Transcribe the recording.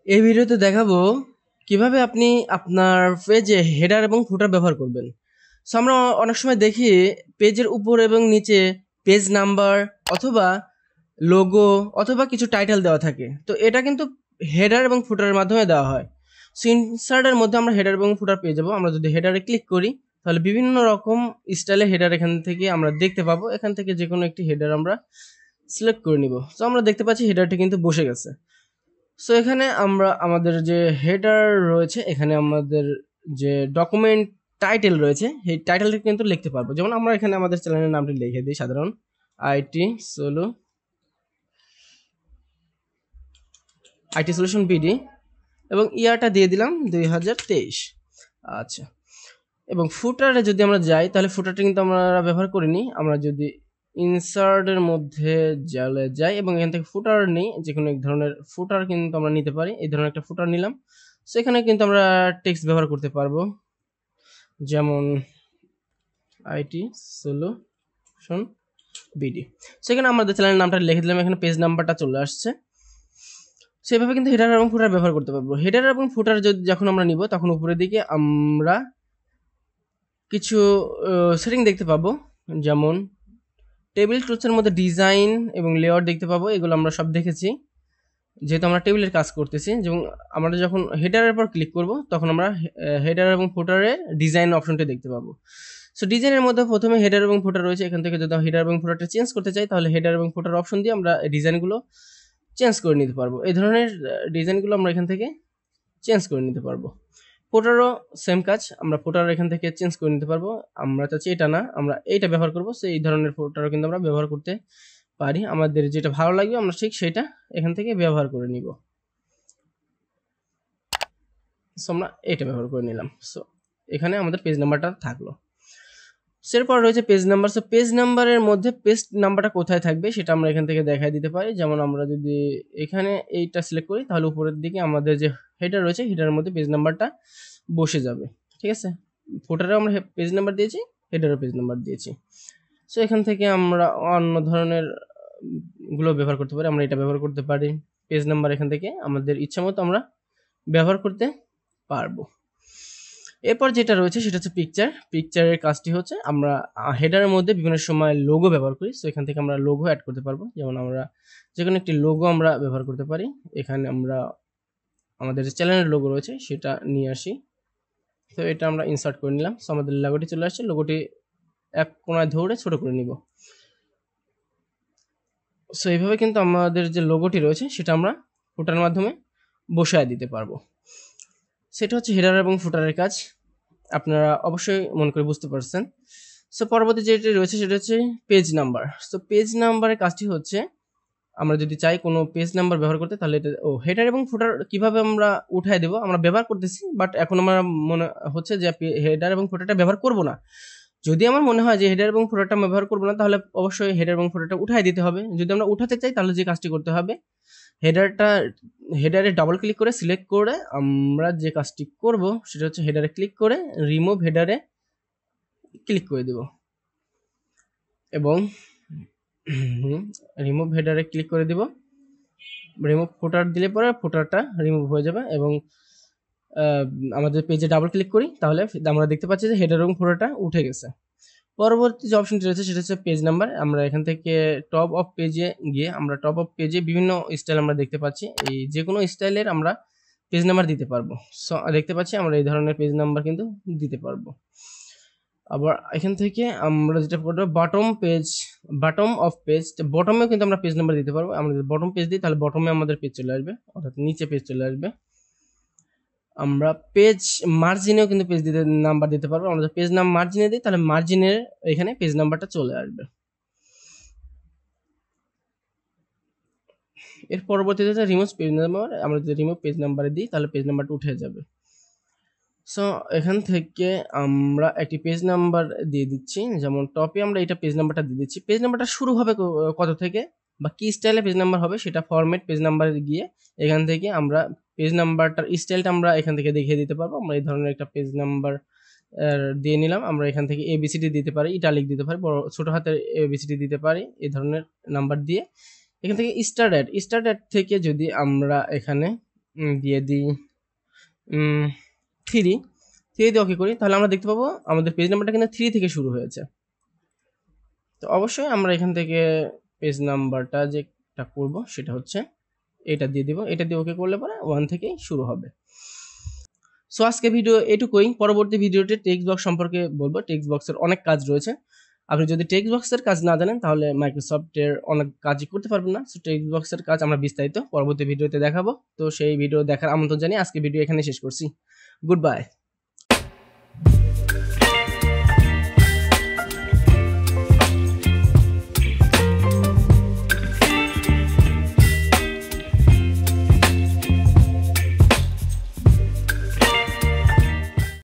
এই ভিডিওতে দেখাবো কিভাবে আপনি আপনার পেজে হেডার এবং ফুটার ব্যবহার করবেন। সো আমরা অনেক সময় দেখি পেজের উপর এবং নিচে পেজ নাম্বার অথবা লোগো অথবা কিছু টাইটেল দেওয়া থাকে। তো এটা কিন্তু হেডার এবং ফুটারের মাধ্যমে দেওয়া হয়। সো ইনসার্টের মধ্যে আমরা হেডার এবং ফুটার পেয়ে যাবো। আমরা যদি হেডারে ক্লিক করি তাহলে বিভিন্ন রকম স্টাইলে হেডার এখান থেকে আমরা দেখতে পাবো। এখান থেকে যে কোনো একটি হেডার আমরা সিলেক্ট করে নিব। সো আমরা দেখতে পাচ্ছি হেডারটি কিন্তু বসে গেছে। সো এখানে আমরা আমাদের যে হেডার রয়েছে, এখানে আমাদের যে ডকুমেন্ট টাইটেল রয়েছে সেই টাইটেলটা কিন্তু লিখতে পারবো। যেমন আমরা এখানে আমাদের চ্যানেলের নামটি লিখে দিই, সাধারণ আইটি সলিউশন বিডি এবং ইয়ারটা দিয়ে দিলাম 2023। আচ্ছা, এবং ফুটারে যদি আমরা যাই তাহলে ফুটারটা কিন্তু আমরা ব্যবহার করিনি। আমরা যদি ইনসার্টের মধ্যে যাই এবং এখান থেকে ফুটার নেই, যে কোনো এক ধরনের ফুটার কিন্তু আমরা নিতে পারি। এই ধরনের একটা ফুটার নিলাম। সেখানে কিন্তু আমরা টেক্সট ব্যবহার করতে পারবো, যেমন আইটি সলিউশন বিডি। সেখানে আমাদের চ্যানেলের নামটা লিখে দিলাম, এখানে পেজ নাম্বারটা চলে আসছে। সেভাবে কিন্তু হেডার এবং ফুটার ব্যবহার করতে পারবো। হেডার এবং ফুটার যখন আমরা নিব তখন উপরের দিকে আমরা কিছু সেটিং দেখতে পাবো, যেমন টেবিল টুলসের মধ্যে ডিজাইন এবং লেআউট দেখতে পাবো। এগুলো আমরা সব দেখেছি যেহেতু আমরা টেবিলের কাজ করতেছি। এবং আমরা যখন হেডারের পর ক্লিক করব তখন আমরা হেডার এবং ফুটারের ডিজাইন অপশনটি দেখতে পাবো। সো ডিজাইনের মধ্যে প্রথমে হেডার এবং ফুটার রয়েছে। এখান থেকে যদি হেডার এবং ফুটারটা চেঞ্জ করতে চাই তাহলে হেডার এবং ফুটার অপশন দিয়ে আমরা ডিজাইনগুলো চেঞ্জ করে নিতে পারবো। এই ধরনের ডিজাইনগুলো আমরা এখান থেকে চেঞ্জ করে নিতে পারবো। ফুটারও সেম কাজ, আমরা ফুটার এখান থেকে চেঞ্জ করে নিতে পারবো। আমরা চাচ্ছি এটা না, আমরা এইটা ব্যবহার করবো। সেই ধরনের ফুটারও কিন্তু আমরা ব্যবহার করতে পারি। আমাদের যেটা ভালো লাগবে আমরা ঠিক সেটা এখান থেকে ব্যবহার করে নিব। সো আমরা এটা ব্যবহার করে নিলাম। সো এখানে আমাদের পেজ নাম্বারটা থাকলো। এরপর রয়েছে পেজ নাম্বার। সো পেজ নাম্বারের মধ্যে পেজ নাম্বারটা কোথায় থাকবে সেটা আমরা এখান থেকে দেখাই দিতে পারি। যেমন আমরা যদি এখানে এইটা সিলেক্ট করি তাহলে উপরের দিকে আমাদের যে হেডার রয়েছে হেডারের মধ্যে পেজ নাম্বারটা বসে যাবে। ঠিক আছে, ফুটারে আমরা পেজ নাম্বার দিয়েছি, হেডারও পেজ নাম্বার দিয়েছি। সো এখান থেকে আমরা অন্য ধরনের গুলো ব্যবহার করতে পারি। আমরা এটা ব্যবহার করতে পারি। পেজ নাম্বার এখান থেকে আমাদের ইচ্ছা মতো আমরা ব্যবহার করতে পারবো। এরপর যেটা রয়েছে সেটা হচ্ছে পিকচার। পিকচারের কাজটি হচ্ছে আমরা হেডারের মধ্যে বিভিন্ন সময় লোগো ব্যবহার করি। সো এখান থেকে আমরা লোগো অ্যাড করতে পারবো। যেমন আমরা যে কোনো একটি লোগো আমরা ব্যবহার করতে পারি। এখানে আমরা আমাদের যে চ্যানেলের লোগো রয়েছে সেটা নিয়ে আসি। তো এটা আমরা ইনসার্ট করে নিলাম। সো আমাদের লোগোটি চলে আসছে। লোগোটি এক কোণায় ধরে ছোট করে নিব। সো এইভাবে কিন্তু আমাদের যে লোগোটি রয়েছে সেটা আমরা ফুটারের মাধ্যমে বসায় দিতে পারবো। সেটা হচ্ছে হেডার এবং ফুটারের কাজ। আপনারা অবশ্যই মনে করে বুঝতে পারছেন। সো পরবর্তী যেটি রয়েছে সেটা হচ্ছে পেজ নাম্বার। সো পেজ নাম্বারের কাজটি হচ্ছে আমরা যদি চাই কোনো পেজ নাম্বার ব্যবহার করতে তাহলে এটা হেডার এবং ফুটার কিভাবে আমরা উঠায় দেব আমরা ব্যবহার করতেছি, বাট এখন আমার মনে হচ্ছে যে হেডার এবং ফুটারটা ব্যবহার করব না। যদি আমার মনে হয় যে হেডার এবং ফুটারটা ব্যবহার করব না তাহলে অবশ্যই হেডার এবং ফুটারটা উঠায় দিতে হবে। যদি আমরা উঠাতে চাই তাহলে যে কাজটি করতে হবে, হেডারে ডাবল ক্লিক করে সিলেক্ট করে আমরা যে কাজটি করব সেটা হচ্ছে হেডারে ক্লিক করে রিমুভ হেডারে ক্লিক করে দেব এবং রিমুভ হেডারে ক্লিক করে দিব। রিমুভ ফুটার দিলে পরে ফুটারটা রিমুভ হয়ে যাবে এবং আমাদের পেজে ডাবল ক্লিক করি তাহলে আমরা দেখতে পাচ্ছি যে হেডার এবং ফুটারটা উঠে গেছে। পরবর্তী যে অপশনটি রয়েছে সেটা হচ্ছে পেজ নাম্বার। আমরা এখান থেকে টপ অফ পেজে গিয়ে আমরা টপ অফ পেজে বিভিন্ন স্টাইল আমরা দেখতে পাচ্ছি। এই যে কোনো স্টাইলের আমরা পেজ নাম্বার দিতে পারবো। সো দেখতে পাচ্ছি আমরা এই ধরনের পেজ নাম্বার কিন্তু দিতে পারবো। আবার এখান থেকে আমরা যেটা করবো বটম অফ পেজ, বটমেও কিন্তু আমরা পেজ নাম্বার দিতে পারবো। আমরা যদি বটম পেজ দিই তাহলে বটমে আমাদের পেজ চলে আসবে, অর্থাৎ নিচে পেজ চলে আসবে। আমরা পেজ মার্জিনেও কিন্তু পেজ দিতে নাম্বার দিতে পারবো। আমরা যদি পেজ নাম মার্জিনে দিই তাহলে মার্জিনের এখানে পেজ নাম্বারটা চলে আসবে। এর পরবর্তীতে রিমুভ পেজ নাম্বার, আমরা যদি রিমুভ পেজ নাম্বারে দিই তাহলে পেজ নাম্বারটা উঠে যাবে। সো এখান থেকে আমরা একটি পেজ নাম্বার দিয়ে দিচ্ছি, যেমন টপে আমরা এটা পেজ নাম্বারটা দিয়ে দিচ্ছি। পেজ নাম্বারটা শুরু হবে কত থেকে বা কি স্টাইলে পেজ নাম্বার হবে সেটা ফরম্যাট পেজ নাম্বারে গিয়ে এখান থেকে আমরা পেজ নাম্বারটার স্টাইলটা আমরা এখান থেকে দেখিয়ে দিতে পারবো। আমরা এই ধরনের একটা পেজ নাম্বার দিয়ে নিলাম। আমরা এখান থেকে এবিসিডি দিতে পারি, ইটালিক দিতে পারি, বড় ছোট হাতের এবিসিডি দিতে পারি। এই ধরনের নাম্বার দিয়ে এখান থেকে স্টার্ট অ্যাড থেকে যদি আমরা এখানে দিয়ে দিই 3 দিয়ে ওকে করি, তাহলে আমরা দেখতে পাবো আমাদের পেজ নাম্বারটা কিন্তু 3 থেকে শুরু হয়েছে। তো অবশ্যই আমরা এখান থেকে পেজ নাম্বারটা যেটা করব সেটা হচ্ছে এটা দিয়ে দিব, এটা দিয়ে ওকে করলে পরে 1 থেকেই শুরু হবে। সো আজকে ভিডিও এটুকুই। পরবর্তী ভিডিওতে টেক্সট বক্স সম্পর্কে বলবো। টেক্সট বক্সের অনেক কাজ রয়েছে। আপনি যদি টেক্সট বক্সের কাজ না জানেন তাহলে মাইক্রোসফটের অনেক কাজই করতে পারবেন না। সো টেক্সট বক্সের কাজ আমরা বিস্তারিত পরবর্তী ভিডিওতে দেখাবো। তো সেই ভিডিও দেখার আমন্ত্রণ জানিয়ে আজকে ভিডিও এখানে শেষ করছি। Good bye.